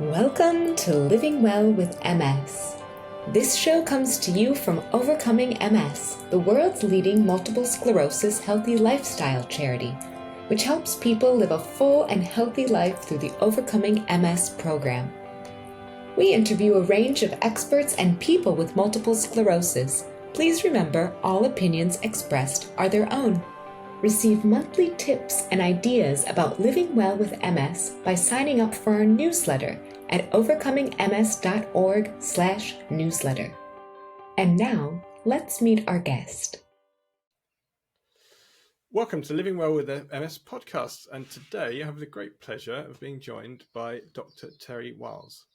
Welcome to Living Well with MS. This show comes to you from Overcoming MS, the world's leading multiple sclerosis healthy lifestyle charity, which helps people live a full and healthy life through the Overcoming MS program. We interview a range of experts and people with multiple sclerosis. Please remember, all opinions expressed are their own. Receive monthly tips and ideas about living well with MS by signing up for our newsletter at overcomingms.org/newsletter. And now, let's meet our guest. Welcome to Living Well with MS podcast, and today I have the great pleasure of being joined by Dr. Terry Wahls.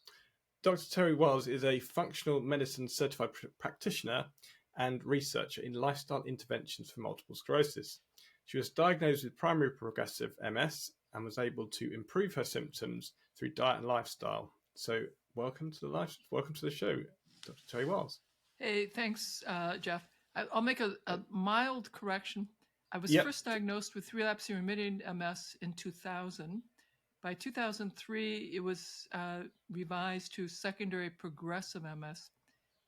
Dr. Terry Wahls is a functional medicine certified practitioner and researcher in lifestyle interventions for multiple sclerosis. She was diagnosed with primary progressive MS and was able to improve her symptoms through diet and lifestyle. So welcome to the show, Dr. Terry Wahls. Hey, thanks, Jeff. I'll make a mild correction. I was first diagnosed with relapsing remitting MS in 2000. By 2003, it was revised to secondary progressive MS,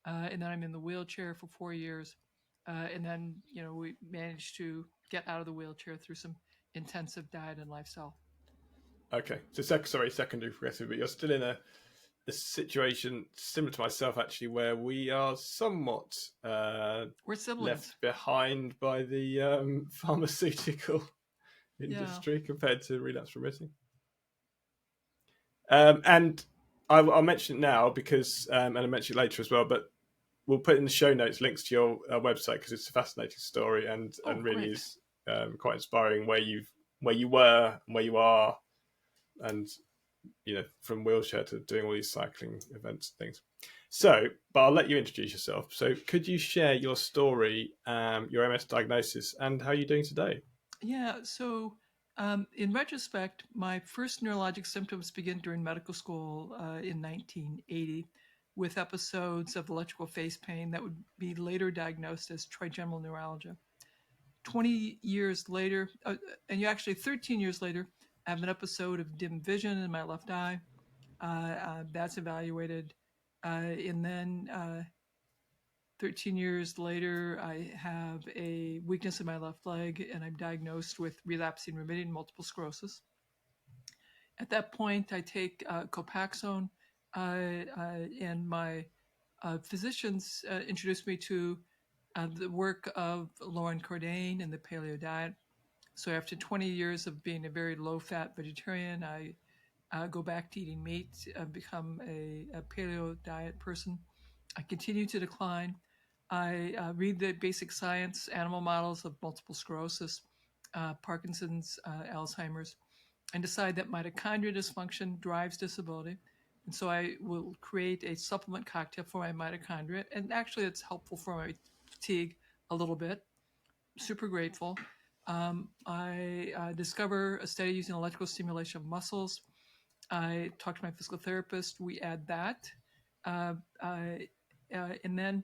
and then I'm in the wheelchair for 4 years. And then, we managed to get out of the wheelchair through some intensive diet and lifestyle. Okay, so secondary progressive, but you're still in a situation similar to myself, actually, where we are somewhat we're siblings. Left behind by the pharmaceutical industry compared to relapse remitting. And I'll mention it now because, and I'll mention it later as well, but we'll put in the show notes links to your website because it's a fascinating story and really is quite inspiring where you were and where you are, and from wheelchair to doing all these cycling events and things. So, but I'll let you introduce yourself. So could you share your story, your MS diagnosis, and how you're doing today? Yeah, so in retrospect, my first neurologic symptoms began during medical school in 1980 with episodes of electrical face pain that would be later diagnosed as trigeminal neuralgia. 20 years later, 13 years later, I have an episode of dim vision in my left eye. That's evaluated. And then 13 years later, I have a weakness in my left leg, and I'm diagnosed with relapsing remitting multiple sclerosis. At that point, I take Copaxone, and my physicians introduced me to the work of Lauren Cordain and the paleo diet. So after 20 years of being a very low-fat vegetarian, I go back to eating meat, become a paleo diet person. I continue to decline. I read the basic science, animal models of multiple sclerosis, Parkinson's, Alzheimer's, and decide that mitochondrial dysfunction drives disability. And so I will create a supplement cocktail for my mitochondria. And actually, it's helpful for my fatigue a little bit. Super grateful. I discover a study using electrical stimulation of muscles. I talk to my physical therapist. We add that. And then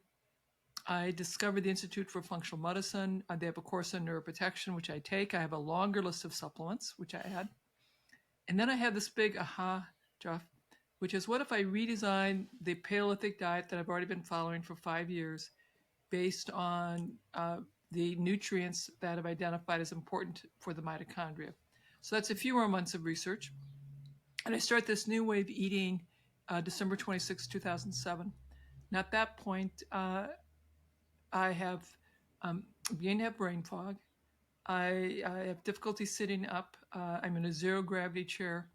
I discovered the Institute for Functional Medicine. They have a course on neuroprotection, which I take. I have a longer list of supplements, which I add. And then I have this big aha, Jeff, which is what if I redesign the Paleolithic diet that I've already been following for 5 years based on the nutrients that I've identified as important for the mitochondria. So that's a few more months of research. And I start this new way of eating December 26, 2007. And at that point, I have beginning to have brain fog. I have difficulty sitting up. I'm in a zero gravity chair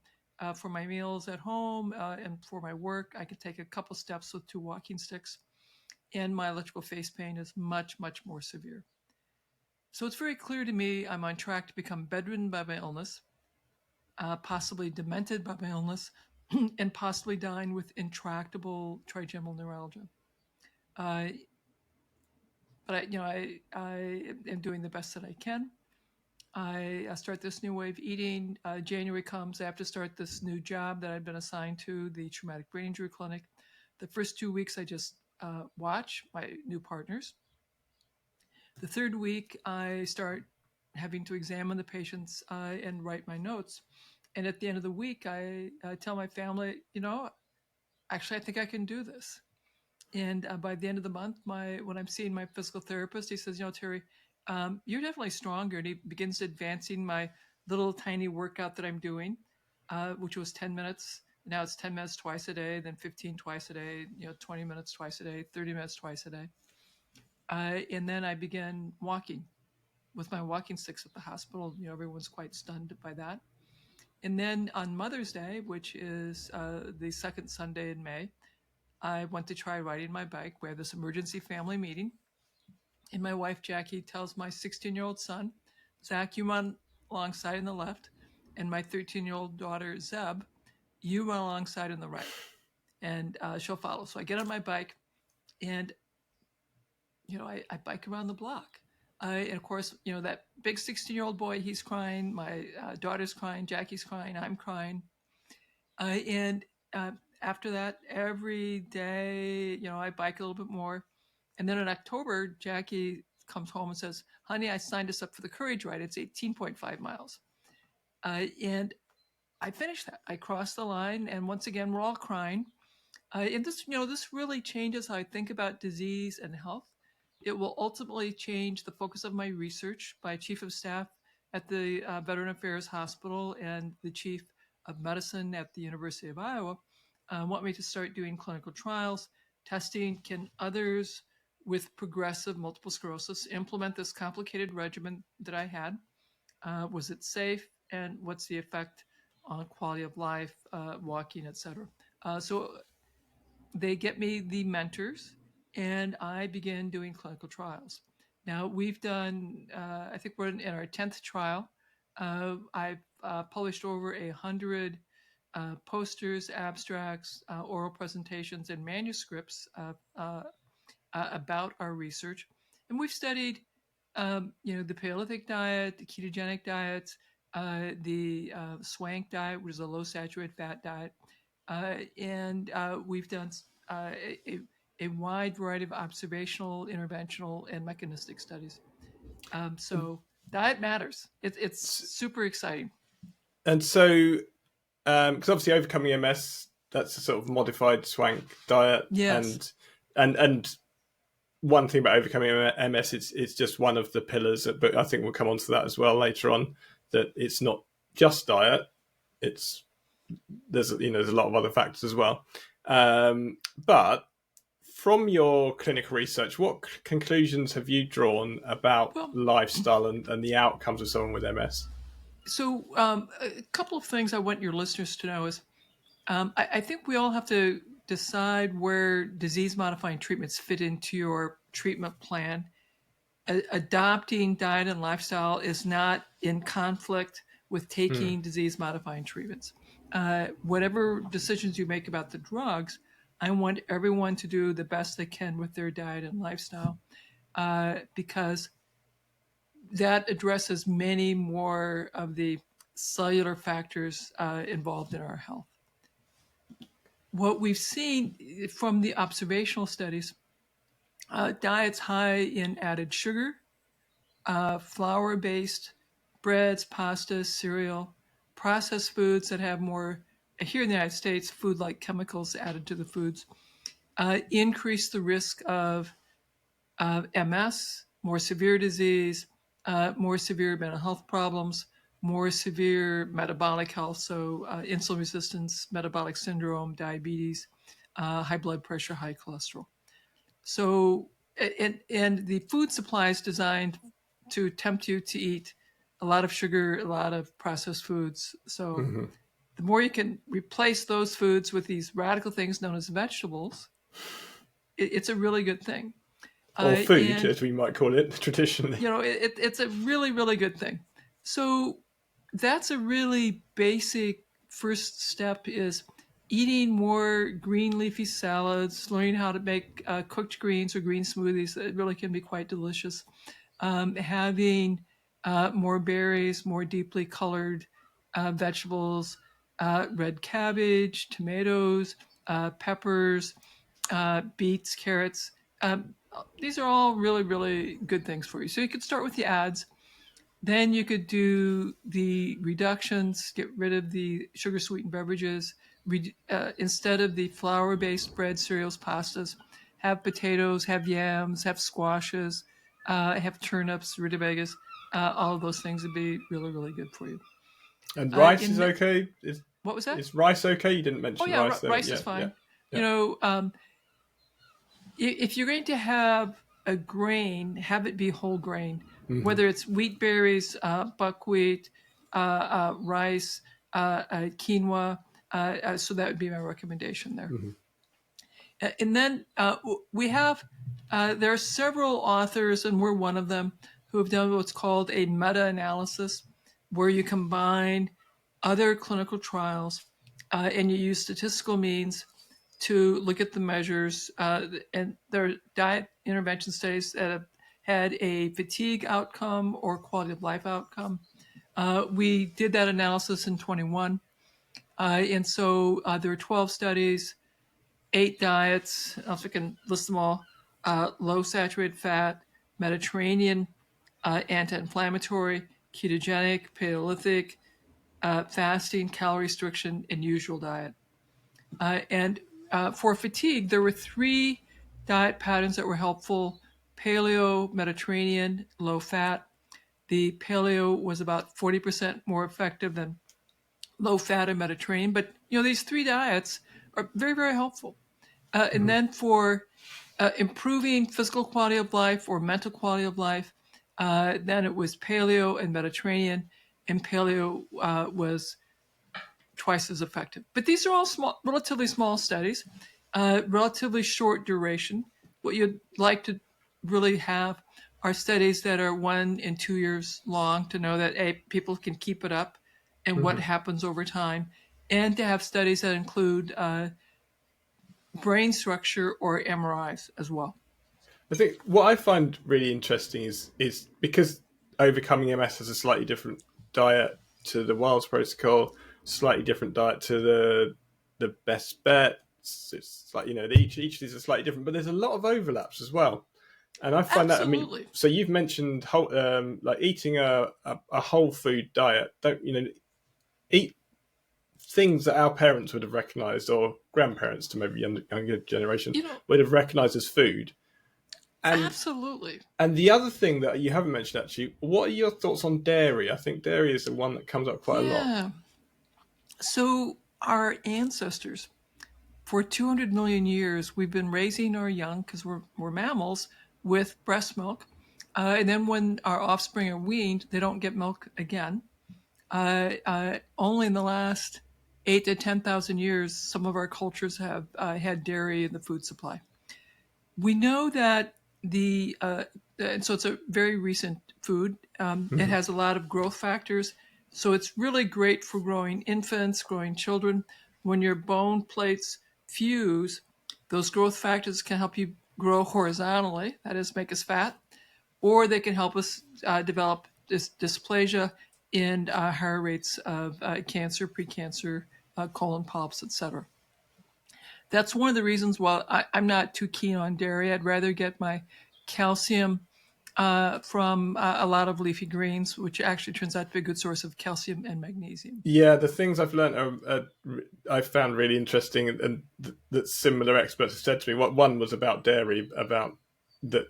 for my meals at home and for my work. I can take a couple steps with 2 walking sticks. And my electrical face pain is much, much more severe. So it's very clear to me I'm on track to become bedridden by my illness, possibly demented by my illness, and possibly dying with intractable trigeminal neuralgia. But I am doing the best that I can. I start this new way of eating. January comes. I have to start this new job that I've been assigned to, the Traumatic Brain Injury Clinic. The first 2 weeks, I just watch my new partners. The third week, I start having to examine the patients and write my notes. And at the end of the week, I tell my family, actually, I think I can do this. And by the end of the month, when I'm seeing my physical therapist, he says, Terry, you're definitely stronger. And he begins advancing my little tiny workout that I'm doing, which was 10 minutes. Now it's 10 minutes twice a day, then 15 twice a day, 20 minutes twice a day, 30 minutes twice a day. And then I began walking with my walking sticks at the hospital. Everyone's quite stunned by that. And then on Mother's Day, which is the second Sunday in May, I went to try riding my bike. We had this emergency family meeting. And my wife, Jackie, tells my 16-year-old son, Zach, you run alongside in the left. And my 13-year-old daughter, Zeb, you run alongside in the right. And she'll follow. So I get on my bike and, I bike around the block. And of course, that big 16-year-old boy, he's crying. My daughter's crying. Jackie's crying. I'm crying. And after that, every day, I bike a little bit more. And then in October, Jackie comes home and says, honey, I signed us up for the Courage Ride. It's 18.5 miles. And I finished that. I crossed the line. And once again, we're all crying. And this really changes how I think about disease and health. It will ultimately change the focus of my research. My chief of staff at the Veteran Affairs Hospital and the chief of medicine at the University of Iowa want me to start doing clinical trials, testing. Can others with progressive multiple sclerosis implement this complicated regimen that I had? Was it safe? And what's the effect on quality of life, walking, et cetera? So they get me the mentors, and I begin doing clinical trials. Now we've done, I think we're in our 10th trial. I've published over 100 posters, abstracts, oral presentations, and manuscripts about our research. And we've studied, the Paleolithic diet, the ketogenic diets, the SWANK diet, which is a low saturated fat diet. And we've done a wide variety of observational, interventional, and mechanistic studies. So diet matters. It's super exciting. And so, because obviously overcoming MS, that's a sort of modified swank diet. Yes. And one thing about overcoming MS, it's just one of the pillars, but I think we'll come on to that as well later on, that it's not just diet. There's a lot of other factors as well. But from your clinical research, what conclusions have you drawn about lifestyle and the outcomes of someone with MS? So a couple of things I want your listeners to know is I think we all have to decide where disease-modifying treatments fit into your treatment plan. Adopting diet and lifestyle is not in conflict with taking disease-modifying treatments. Whatever decisions you make about the drugs, I want everyone to do the best they can with their diet and lifestyle because that addresses many more of the cellular factors involved in our health. What we've seen from the observational studies, diets high in added sugar, flour-based breads, pastas, cereal, processed foods that have more, here in the United States, food-like chemicals added to the foods, increase the risk of MS, more severe disease, more severe mental health problems, more severe metabolic health, so insulin resistance, metabolic syndrome, diabetes, high blood pressure, high cholesterol. So, and the food supply is designed to tempt you to eat a lot of sugar, a lot of processed foods. So the more you can replace those foods with these radical things known as vegetables, it's a really good thing. Or food, as we might call it traditionally. It's a really, really good thing. So that's a really basic first step is eating more green leafy salads, learning how to make cooked greens or green smoothies that really can be quite delicious. Having more berries, more deeply colored vegetables, red cabbage, tomatoes, peppers, beets, carrots. These are all really, really good things for you. So you could start with the ads. Then you could do the reductions, get rid of the sugar-sweetened beverages. Instead of the flour-based bread, cereals, pastas, have potatoes, have yams, have squashes, have turnips, rutabagas. All of those things would be really, really good for you. And rice is In okay? what was that? Is rice okay? You didn't Oh mention yeah, rice there. rice Yeah, is fine. yeah. You know, if you're going to have a grain, have it be whole grain, whether it's wheat berries, buckwheat, rice, quinoa. So that would be my recommendation there. And then we have, there are several authors, and we're one of them, who have done what's called a meta-analysis, where you combine other clinical trials and you use statistical means to look at the measures. And there are diet intervention studies that have had a fatigue outcome or quality of life outcome. We did that analysis in 21. And so there are 12 studies, 8 diets, if I can list them all: low saturated fat, Mediterranean, anti-inflammatory, ketogenic, Paleolithic, fasting, calorie restriction, and usual diet. And for fatigue, there were 3 diet patterns that were helpful: paleo, Mediterranean, low fat. The paleo was about 40% more effective than low fat and Mediterranean. But these 3 diets are very, very helpful. And then for improving physical quality of life or mental quality of life, then it was paleo and Mediterranean, and paleo was twice as effective. But these are all small, relatively small studies, relatively short duration. What you'd like to really have are studies that are 1 and 2 years long, to know that people can keep it up and what happens over time, and to have studies that include brain structure or MRIs as well. I think what I find really interesting is because overcoming MS has a slightly different diet to the Wahls protocol, slightly different diet to the best bet. It's like each of these are slightly different, but there's a lot of overlaps as well. And I find Absolutely. so you've mentioned like eating a whole food diet. Don't eat things that our parents would have recognised, or grandparents to maybe younger generation would have recognised as food. And absolutely. And the other thing that you haven't mentioned, actually, what are your thoughts on dairy? I think dairy is the one that comes up quite a lot. So our ancestors, for 200 million years, we've been raising our young, because we're mammals, with breast milk. And then when our offspring are weaned, they don't get milk again. Only in the last 8 to 10,000 years, some of our cultures have had dairy in the food supply. We know that and so it's a very recent food. It has a lot of growth factors. So it's really great for growing infants, growing children. When your bone plates fuse, those growth factors can help you grow horizontally, that is, make us fat, or they can help us develop dysplasia and higher rates of cancer, precancer, colon polyps, etc. That's one of the reasons why I'm not too keen on dairy. I'd rather get my calcium from a lot of leafy greens, which actually turns out to be a good source of calcium and magnesium. Yeah, the things I've learned I've found really interesting, and that similar experts have said to me. What one was about dairy, about that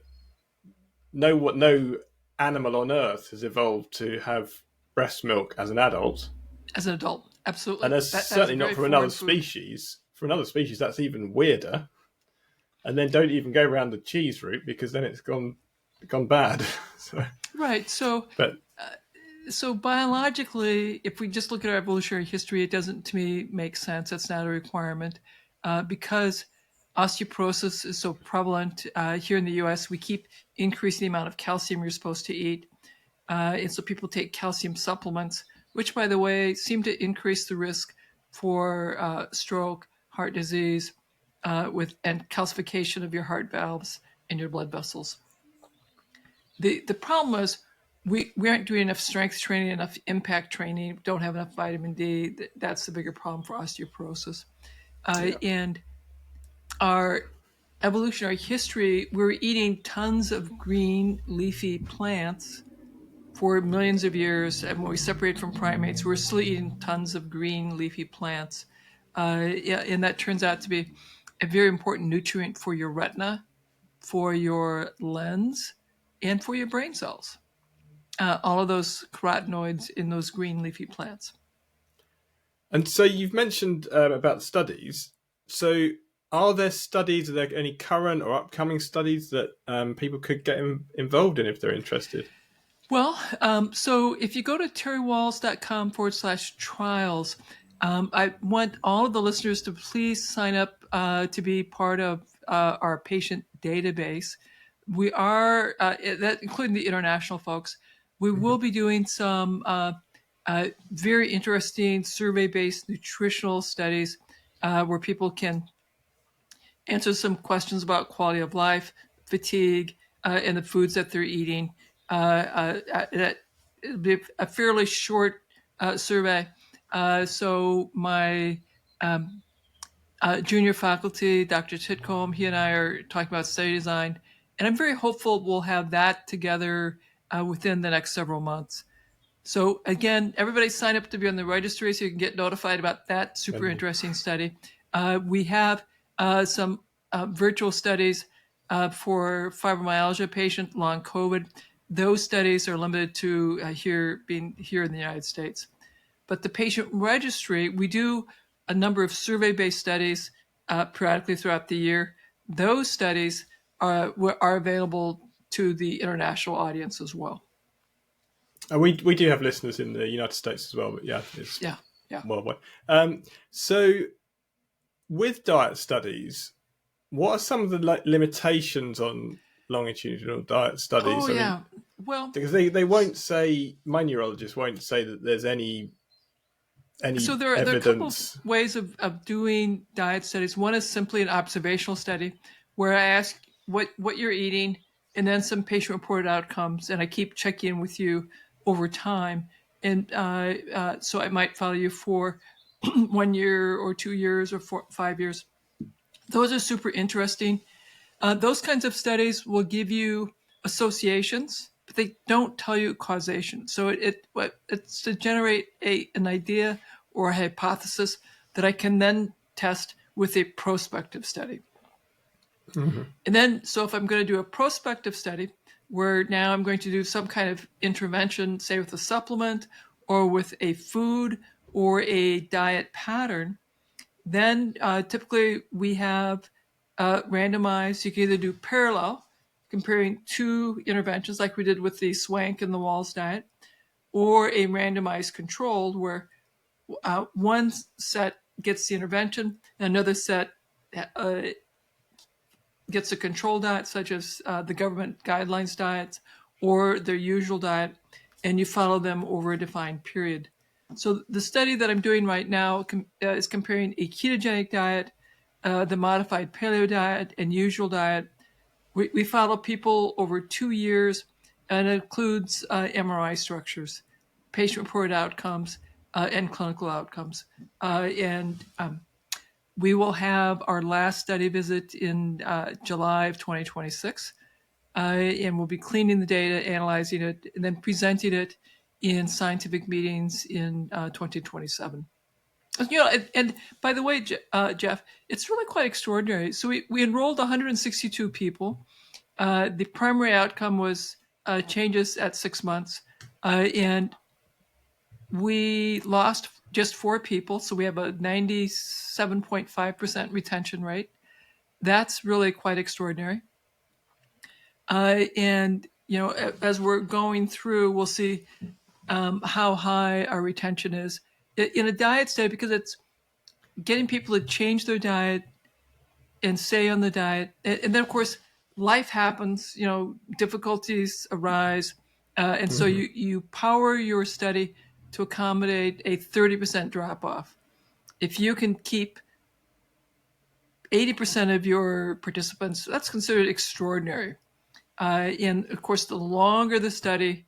no animal on Earth has evolved to have breast milk as an adult. As an adult, absolutely. And that's certainly not from another species. For another species, that's even weirder. And then don't even go around the cheese route, because then it's gone bad. Right. So, so biologically, if we just look at our evolutionary history, it doesn't, to me, make sense. That's not a requirement, because osteoporosis is so prevalent here in the U.S. We keep increasing the amount of calcium you're supposed to eat, and so people take calcium supplements, which, by the way, seem to increase the risk for stroke, heart disease, and calcification of your heart valves and your blood vessels. The problem is we aren't doing enough strength training, enough impact training, don't have enough vitamin D. That's the bigger problem for osteoporosis. And our evolutionary history, we're eating tons of green leafy plants for millions of years, and when we separate from primates, we're still eating tons of green leafy plants. And that turns out to be a very important nutrient for your retina, for your lens, and for your brain cells. All of those carotenoids in those green leafy plants. And so you've mentioned about studies. So are there studies, are there any current or upcoming studies that people could get involved in if they're interested? Well, so if you go to terrywahls.com/trials, I want all of the listeners to please sign up to be part of our patient database. We are, that including the international folks, we will be doing some very interesting survey-based nutritional studies where people can answer some questions about quality of life, fatigue, and the foods that they're eating. That it'll be a fairly short survey. So my junior faculty, Dr. Titcomb, he and I are talking about study design, and I'm very hopeful we'll have that together within the next several months. So again, everybody sign up to be on the registry so you can get notified about that super interesting study. We have some virtual studies for fibromyalgia patient long COVID. Those studies are limited to being here in the United States. But the patient registry, we do a number of survey-based studies periodically throughout the year. Those studies are available to the international audience as well. We do have listeners in the United States as well, but it's worldwide. So with diet studies, what are some of the limitations on longitudinal diet studies? Oh, yeah. Well, because they won't say, my neurologist won't say that there's any so there are a couple of ways of doing diet studies. One is simply an observational study where I ask what you're eating and then some patient-reported outcomes, and I keep checking in with you over time. And so I might follow you for 1 year or 2 years or 5 years. Those are super interesting. Those kinds of studies will give you associations, but they don't tell you causation. So it's to generate an idea or a hypothesis that I can then test with a prospective study. Mm-hmm. And then, so if I'm going to do a prospective study, where now I'm going to do some kind of intervention, say with a supplement or with a food or a diet pattern, then typically we have randomized. You can either do parallel, comparing two interventions like we did with the Swank and the Wahls diet, or a randomized controlled where one set gets the intervention and another set gets a control diet, such as the government guidelines diets or their usual diet, and you follow them over a defined period. So the study that I'm doing right now is comparing a ketogenic diet, the modified paleo diet, and usual diet. We follow people over 2 years, and it includes MRI structures, patient-reported outcomes, and clinical outcomes. We will have our last study visit in July of 2026, and we'll be cleaning the data, analyzing it, and then presenting it in scientific meetings in 2027. And by the way, Jeff, it's really quite extraordinary. So we enrolled 162 people. The primary outcome was changes at 6 months, and we lost just 4 people. So we have a 97.5% retention rate. That's really quite extraordinary. And, as we're going through, we'll see how high our retention is in a diet study, because it's getting people to change their diet and stay on the diet. And then, of course, life happens, difficulties arise. And so you power your study to accommodate a 30% drop off. If you can keep 80% of your participants, that's considered extraordinary. And of course, the longer the study,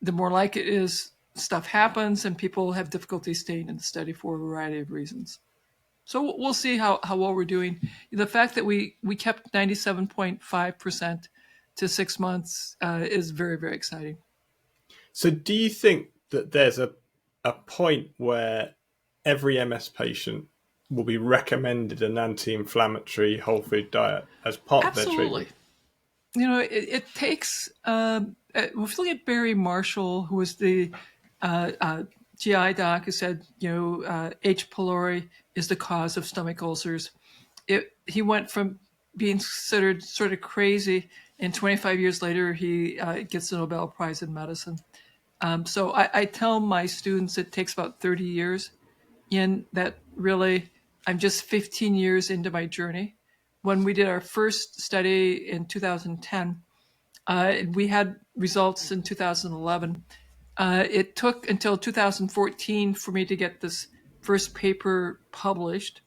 the more like it is stuff happens and people have difficulty staying in the study for a variety of reasons. So we'll see how well we're doing. The fact that we kept 97.5% to 6 months is very, very exciting. So do you think that there's a point where every MS patient will be recommended an anti-inflammatory whole food diet as part of their Absolutely. treatment? It takes, if you look at Barry Marshall, who was the GI doc who said, H. pylori is the cause of stomach ulcers. He went from being considered sort of crazy, and 25 years later, he gets the Nobel Prize in medicine. So I tell my students it takes about 30 years, in that really I'm just 15 years into my journey. When we did our first study in 2010, we had results in 2011. It took until 2014 for me to get this first paper published,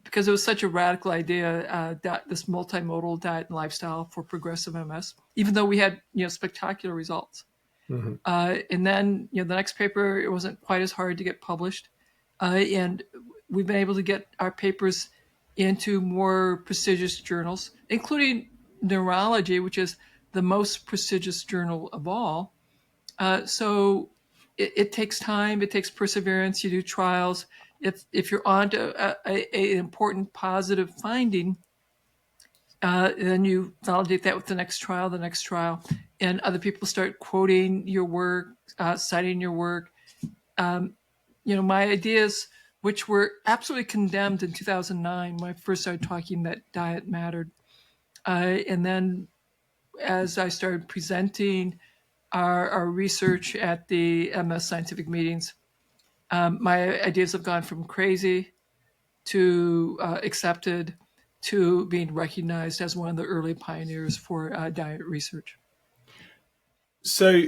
because it was such a radical idea, that this multimodal diet and lifestyle for progressive MS, even though we had spectacular results. Mm-hmm. And then the next paper, it wasn't quite as hard to get published, and we've been able to get our papers into more prestigious journals, including Neurology, which is the most prestigious journal of all. So it takes time, it takes perseverance. You do trials. If you're on to an important positive finding, then you validate that with the next trial, and other people start quoting your work, citing your work. My ideas, which were absolutely condemned in 2009 when I first started talking that diet mattered, and then as I started presenting our research at the MS scientific meetings, my ideas have gone from crazy to accepted to being recognized as one of the early pioneers for diet research. So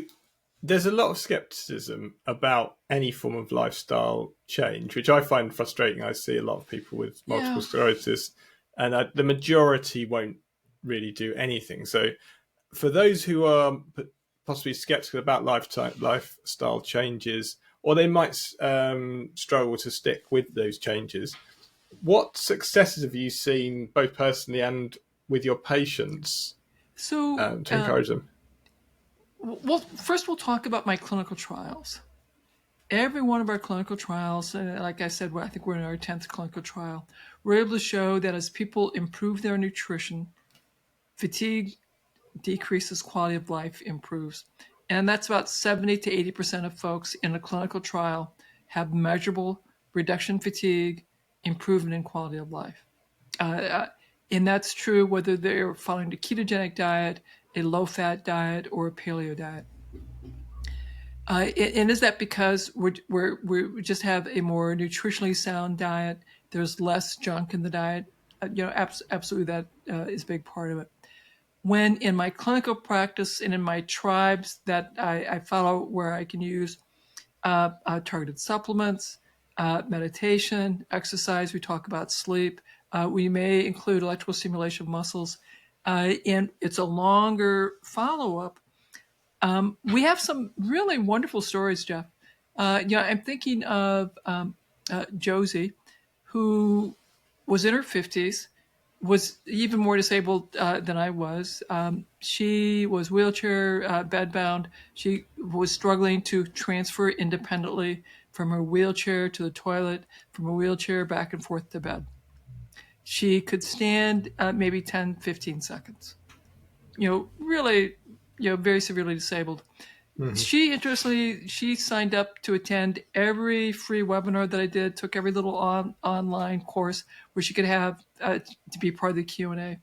there's a lot of skepticism about any form of lifestyle change, which I find frustrating. I see a lot of people with multiple sclerosis, and the majority won't really do anything. So for those who are possibly skeptical about lifestyle changes, or they might struggle to stick with those changes, what successes have you seen, both personally and with your patients, to encourage them? Well, first we'll talk about my clinical trials. Every one of our clinical trials, like I said, I think we're in our 10th clinical trial, we're able to show that as people improve their nutrition, fatigue decreases, quality of life improves. And that's about 70 to 80% of folks in a clinical trial have measurable reduction in fatigue, improvement in quality of life. And that's true whether they're following a ketogenic diet, a low-fat diet, or a paleo diet. And is that because we just have a more nutritionally sound diet? There's less junk in the diet. Absolutely, that is a big part of it. When in my clinical practice and in my tribes that I follow, where I can use targeted supplements, meditation, exercise, we talk about sleep. We may include electrical stimulation of muscles, and it's a longer follow-up. We have some really wonderful stories, Jeff. I'm thinking of Josie, who was in her 50s, was even more disabled than I was. She was wheelchair bedbound. She was struggling to transfer independently from her wheelchair to the toilet, from her wheelchair back and forth to bed. She could stand maybe 10, 15 seconds. Really, very severely disabled. Mm-hmm. She signed up to attend every free webinar that I did, took every little online course where she could have to be part of the Q&A.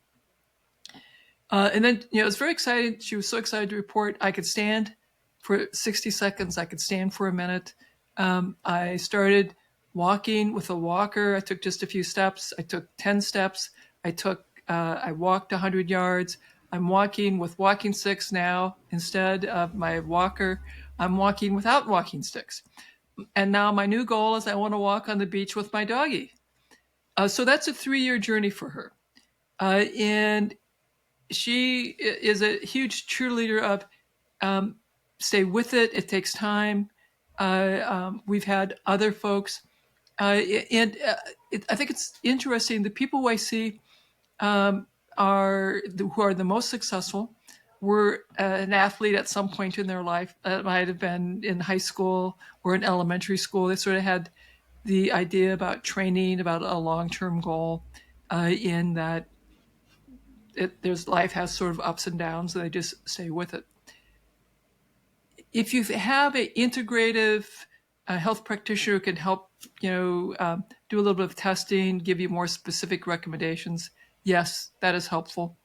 And then, it was very exciting. She was so excited to report I could stand for 60 seconds. I could stand for a minute. I started walking with a walker. I took just a few steps. I took 10 steps. I walked 100 yards. I'm walking with walking sticks now instead of my walker. I'm walking without walking sticks. And now my new goal is I want to walk on the beach with my doggie. So that's a 3-year journey for her. And she is a huge cheerleader of stay with it. It takes time. We've had other folks. I think it's interesting. The people who I see who are the most successful were an athlete at some point in their life. It might have been in high school or in elementary school. They sort of had the idea about training, about a long-term goal, in that there's life has sort of ups and downs, and they just stay with it. If you have an integrative health practitioner who can help, do a little bit of testing, give you more specific recommendations, yes, that is helpful.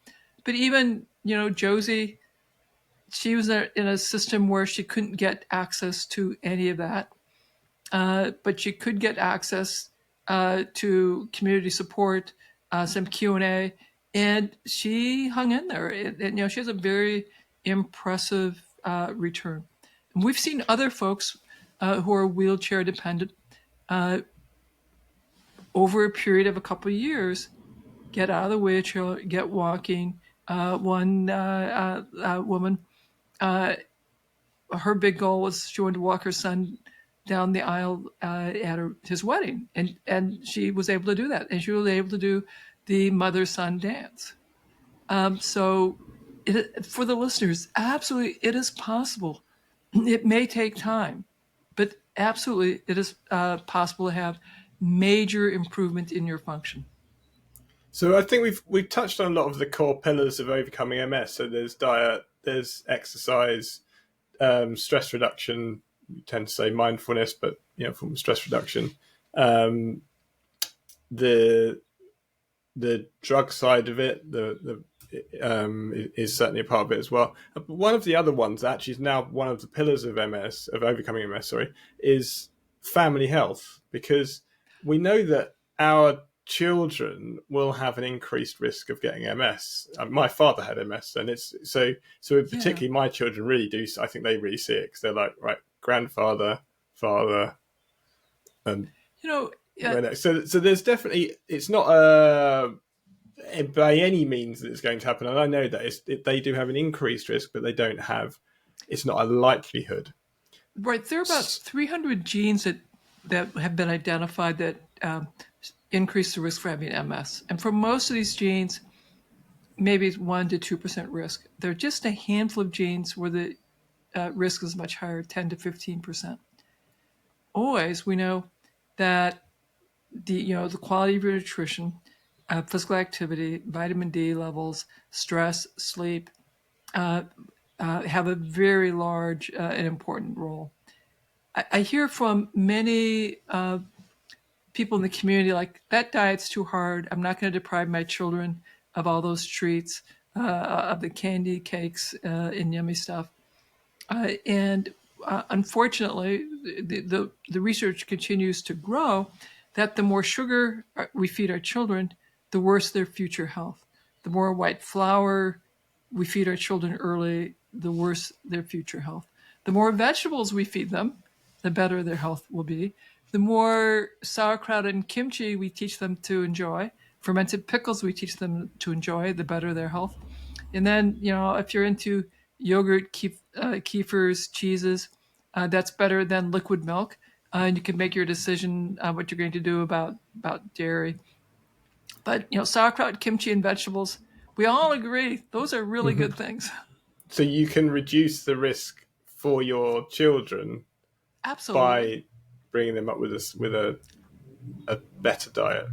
But even, Josie, she was in a system where she couldn't get access to any of that, but she could get access to community support, some Q&A, and she hung in there. And she has a very impressive return. And we've seen other folks who are wheelchair dependent over a period of a couple of years get out of the wheelchair, get walking. One woman, her big goal was she wanted to walk her son down the aisle at his wedding, and she was able to do that, and she was able to do the mother-son dance. So for the listeners, absolutely, it is possible. It may take time, but absolutely, it is possible to have major improvement in your function. So I think we've touched on a lot of the core pillars of overcoming MS. So there's diet, there's exercise, stress reduction. We tend to say mindfulness, but from stress reduction, the drug side of it, is certainly a part of it as well. But one of the other ones, actually, is now one of the pillars of MS, of overcoming MS. Sorry, is family health, because we know that our children will have an increased risk of getting MS. My father had MS, and it's so particularly my children really do. I think they really see it because they're like, right, grandfather, father, and so there's definitely, it's not by any means that it's going to happen, and I know that they do have an increased risk, but it's not a likelihood. Right, there are about 300 genes that have been identified that increase the risk for having MS. And for most of these genes, maybe it's 1% to 2% risk. There are just a handful of genes where the risk is much higher, 10 to 15%. Always, we know that the quality of your nutrition, physical activity, vitamin D levels, stress, sleep, have a very large and important role. I hear from many people in the community like, that diet's too hard. I'm not going to deprive my children of all those treats, of the candy, cakes, and yummy stuff. And unfortunately, the research continues to grow that the more sugar we feed our children, the worse their future health. The more white flour we feed our children early, the worse their future health. The more vegetables we feed them, the better their health will be. The more sauerkraut and kimchi we teach them to enjoy, fermented pickles we teach them to enjoy, the better their health. And then, if you're into yogurt, kefirs, cheeses, that's better than liquid milk. And you can make your decision what you're going to do about dairy. But, sauerkraut, kimchi, and vegetables, we all agree those are really good things. So you can reduce the risk for your children, absolutely, by bringing them up with a better diet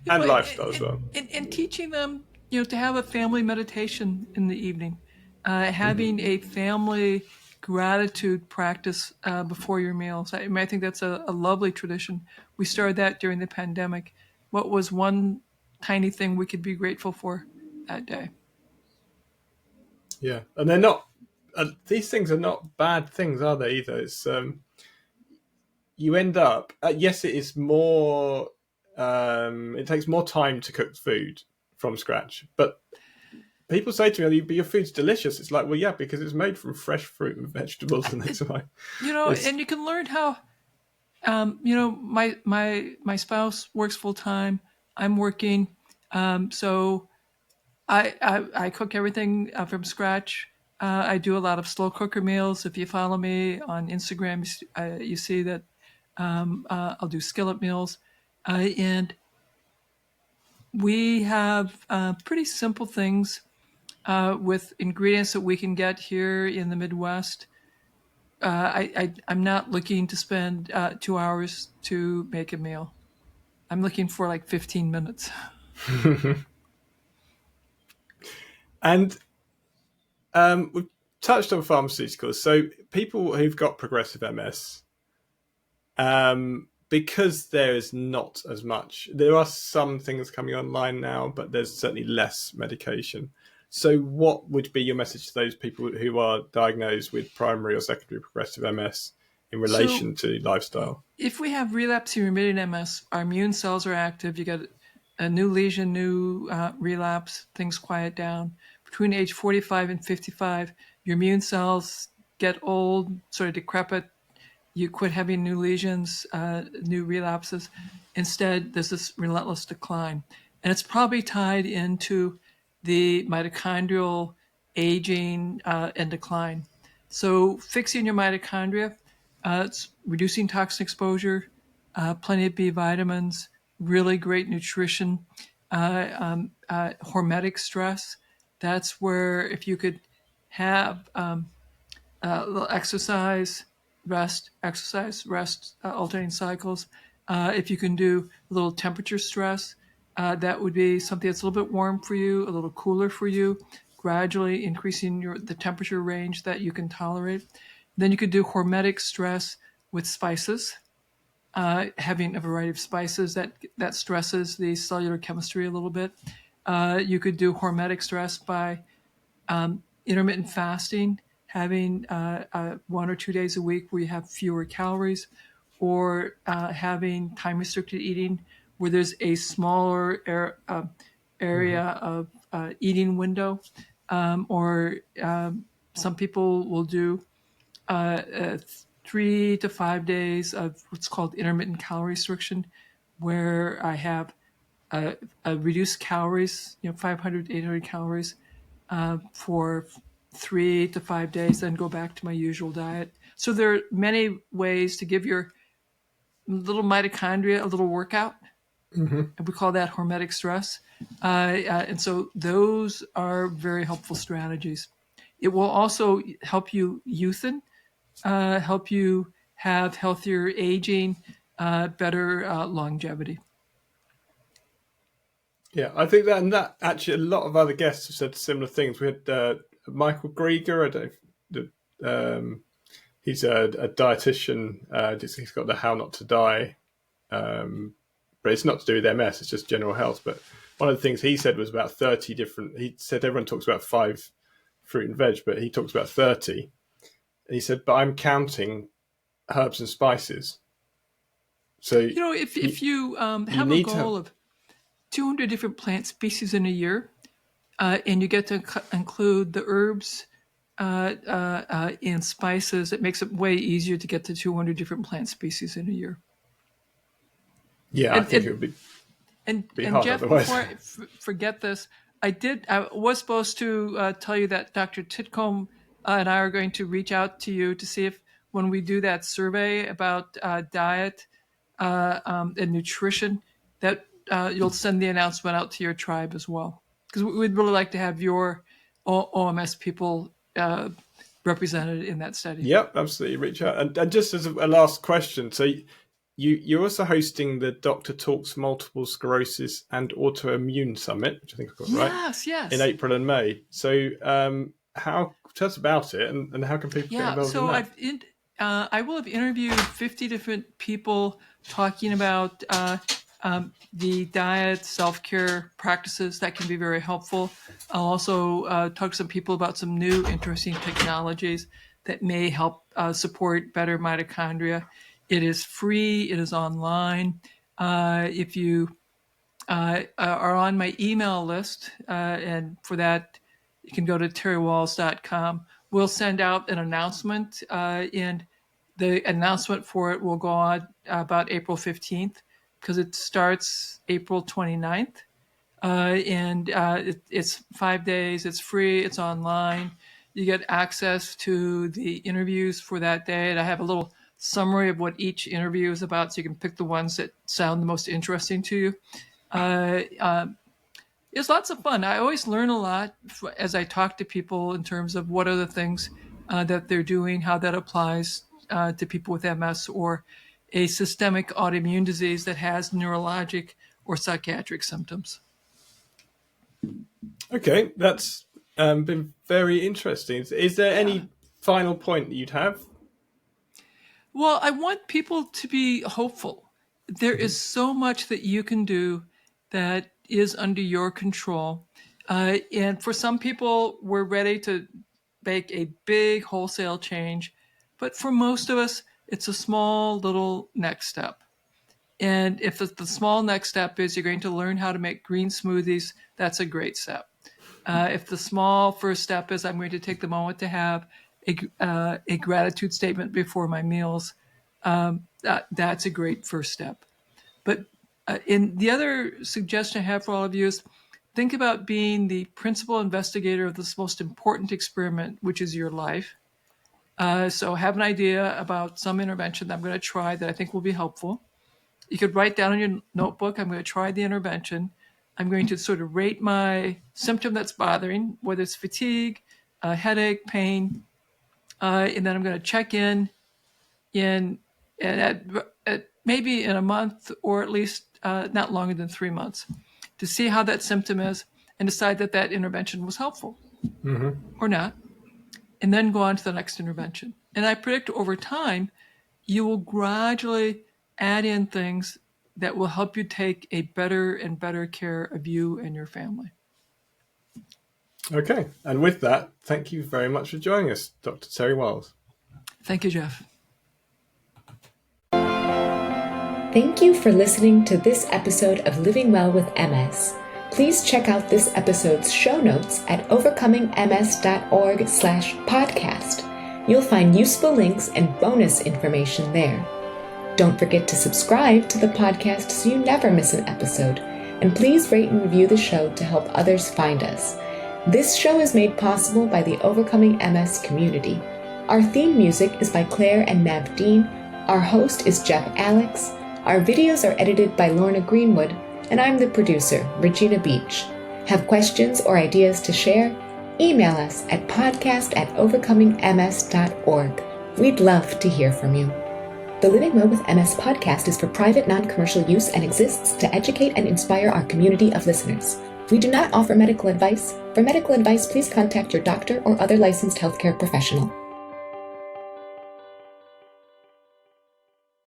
and lifestyle as well. And teaching them, to have a family meditation in the evening, having a family gratitude practice before your meals. I think that's a lovely tradition. We started that during the pandemic. What was one tiny thing we could be grateful for that day? Yeah, and they're not. These things are not bad things, are they? Either it's you end up. Yes, it is more. It takes more time to cook food from scratch, but people say to me, "But your food's delicious." It's like, well, yeah, because it's made from fresh fruit and vegetables, and that's why. And you can learn how. My spouse works full time. I'm working, so I cook everything from scratch. I do a lot of slow cooker meals. If you follow me on Instagram, you see that I'll do skillet meals, and we have pretty simple things with ingredients that we can get here in the Midwest. I'm not looking to spend 2 hours to make a meal. I'm looking for like 15 minutes. And we've touched on pharmaceuticals. So people who've got progressive MS, because there is not as much, there are some things coming online now, but there's certainly less medication. So what would be your message to those people who are diagnosed with primary or secondary progressive MS in relation to lifestyle? If we have relapsing remitting MS, our immune cells are active. You get a new lesion, new relapse, things quiet down. Between age 45 and 55, your immune cells get old, sort of decrepit. You quit having new lesions, new relapses. Instead, there's this relentless decline. And it's probably tied into the mitochondrial aging and decline. So fixing your mitochondria, it's reducing toxin exposure, plenty of B vitamins, really great nutrition, hormetic stress. That's where if you could have a little exercise, rest, alternating cycles. If you can do a little temperature stress, that would be something that's a little bit warm for you, a little cooler for you, gradually increasing the temperature range that you can tolerate. Then you could do hormetic stress with spices, having a variety of spices that stresses the cellular chemistry a little bit. You could do hormetic stress by intermittent fasting, having 1 or 2 days a week where you have fewer calories, or having time restricted eating where there's a smaller area of eating window, or some people will do 3 to 5 days of what's called intermittent calorie restriction, where I have a reduced calories, 500, 800 calories for 3 to 5 days, then go back to my usual diet. So there are many ways to give your little mitochondria a little workout. And we call that hormetic stress. And so those are very helpful strategies. It will also help you youthen, help you have healthier aging, better longevity. Yeah, I think that actually a lot of other guests have said similar things. We had Michael Grieger, I don't know, he's a dietitian. He's got the How Not to Die, but it's not to do with MS. It's just general health. But one of the things he said was about 30 different. He said everyone talks about 5 fruit and veg, but he talks about 30. And he said, but I'm counting herbs and spices. So if you have a goal of 200 different plant species in a year, and you get to include the herbs and spices, it makes it way easier to get to 200 different plant species in a year. Yeah, I think it would be hard Jeff, otherwise. before I forget this, I was supposed to tell you that Dr. Titcomb and I are going to reach out to you to see if when we do that survey about diet and nutrition, that you'll send the announcement out to your tribe as well. Because we'd really like to have your OMS people represented in that study. Yep, absolutely. Reach out. And just as a last question, so you're also hosting the Dr. Talks Multiple Sclerosis and Autoimmune Summit, which I think I've got right. Yes. In April and May. So tell us about it and how can people get involved in that? I will have interviewed 50 different people talking about the diet, self-care practices that can be very helpful. I'll also talk to some people about some new interesting technologies that may help support better mitochondria. It is free. It is online. If you are on my email list, and for that, you can go to terrywahls.com. We'll send out an announcement, and the announcement for it will go on about April 15th because it starts April 29th. It's 5 days. It's free. It's online. You get access to the interviews for that day. And I have a little summary of what each interview is about, so you can pick the ones that sound the most interesting to you. It's lots of fun. I always learn a lot as I talk to people in terms of what are the things that they're doing, how that applies to people with MS or a systemic autoimmune disease that has neurologic or psychiatric symptoms. Okay, that's been very interesting. Is there any final point that you'd have? Well, I want people to be hopeful. There is so much that you can do that is under your control. And for some people, we're ready to make a big wholesale change. But for most of us, it's a small little next step. And if the small next step is you're going to learn how to make green smoothies, that's a great step. If the small first step is I'm going to take the moment to have a gratitude statement before my meals, that's a great first step. But in the other suggestion I have for all of you is think about being the principal investigator of this most important experiment, which is your life. So have an idea about some intervention that I'm going to try that I think will be helpful. You could write down in your notebook, I'm going to try the intervention. I'm going to sort of rate my symptom that's bothering, whether it's fatigue, headache, pain, and then I'm going to check in at maybe in a month or at least not longer than 3 months to see how that symptom is and decide that that intervention was helpful or not, and then go on to the next intervention. And I predict over time, you will gradually add in things that will help you take a better and better care of you and your family. Okay, and with that, thank you very much for joining us, Dr. Terry Wahls. Thank you, Jeff. Thank you for listening to this episode of Living Well with MS. Please check out this episode's show notes at overcomingms.org/podcast. You'll find useful links and bonus information there. Don't forget to subscribe to the podcast so you never miss an episode, and please rate and review the show to help others find us. This show is made possible by the Overcoming MS community. Our theme music is by Claire and Navdean. Our host is Jeff Alex. Our videos are edited by Lorna Greenwood, and I'm the producer, Regina Beach. Have questions or ideas to share? Email us at podcast@overcomingms.org. We'd love to hear from you. The Living Well with MS podcast is for private, non-commercial use and exists to educate and inspire our community of listeners. We do not offer medical advice. For medical advice, please contact your doctor or other licensed healthcare professional.